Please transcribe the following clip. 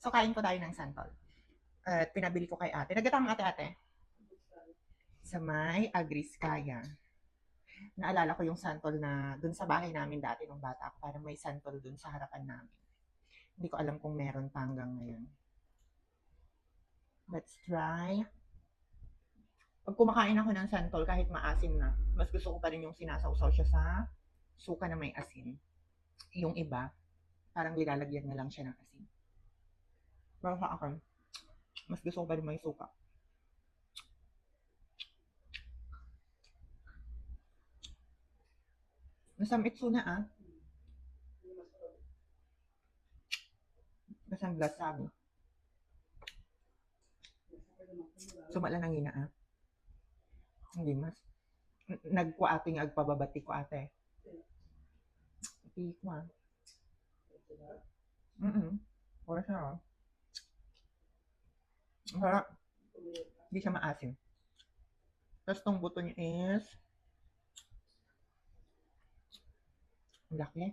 So, kain po tayo ng santol. At pinabili ko kay ate. Nagdatang ate-ate? Sa may Agriskaya. Naalala ko yung santol na dun sa bahay namin dati nung bata ako. Parang may santol dun sa harapan namin. Hindi ko alam kung meron pa hanggang ngayon. Let's try. Pag kumakain ako ng santol, kahit maasim na, mas gusto ko pa rin yung sinasawsaw siya sa suka na may asin. Yung iba, parang nilalagyan na lang siya ng asin. Pero sa akin, mas gusto ko pa rin may suka. Nasamitsu na ah. Basang lasag. Sumala nang ina ah. Hindi mas. Nagkuating agpababati ko ate. Iti ko ah. Wala siya ah. Harap. Hindi siya maasim. Tapos tong buto niya is laki.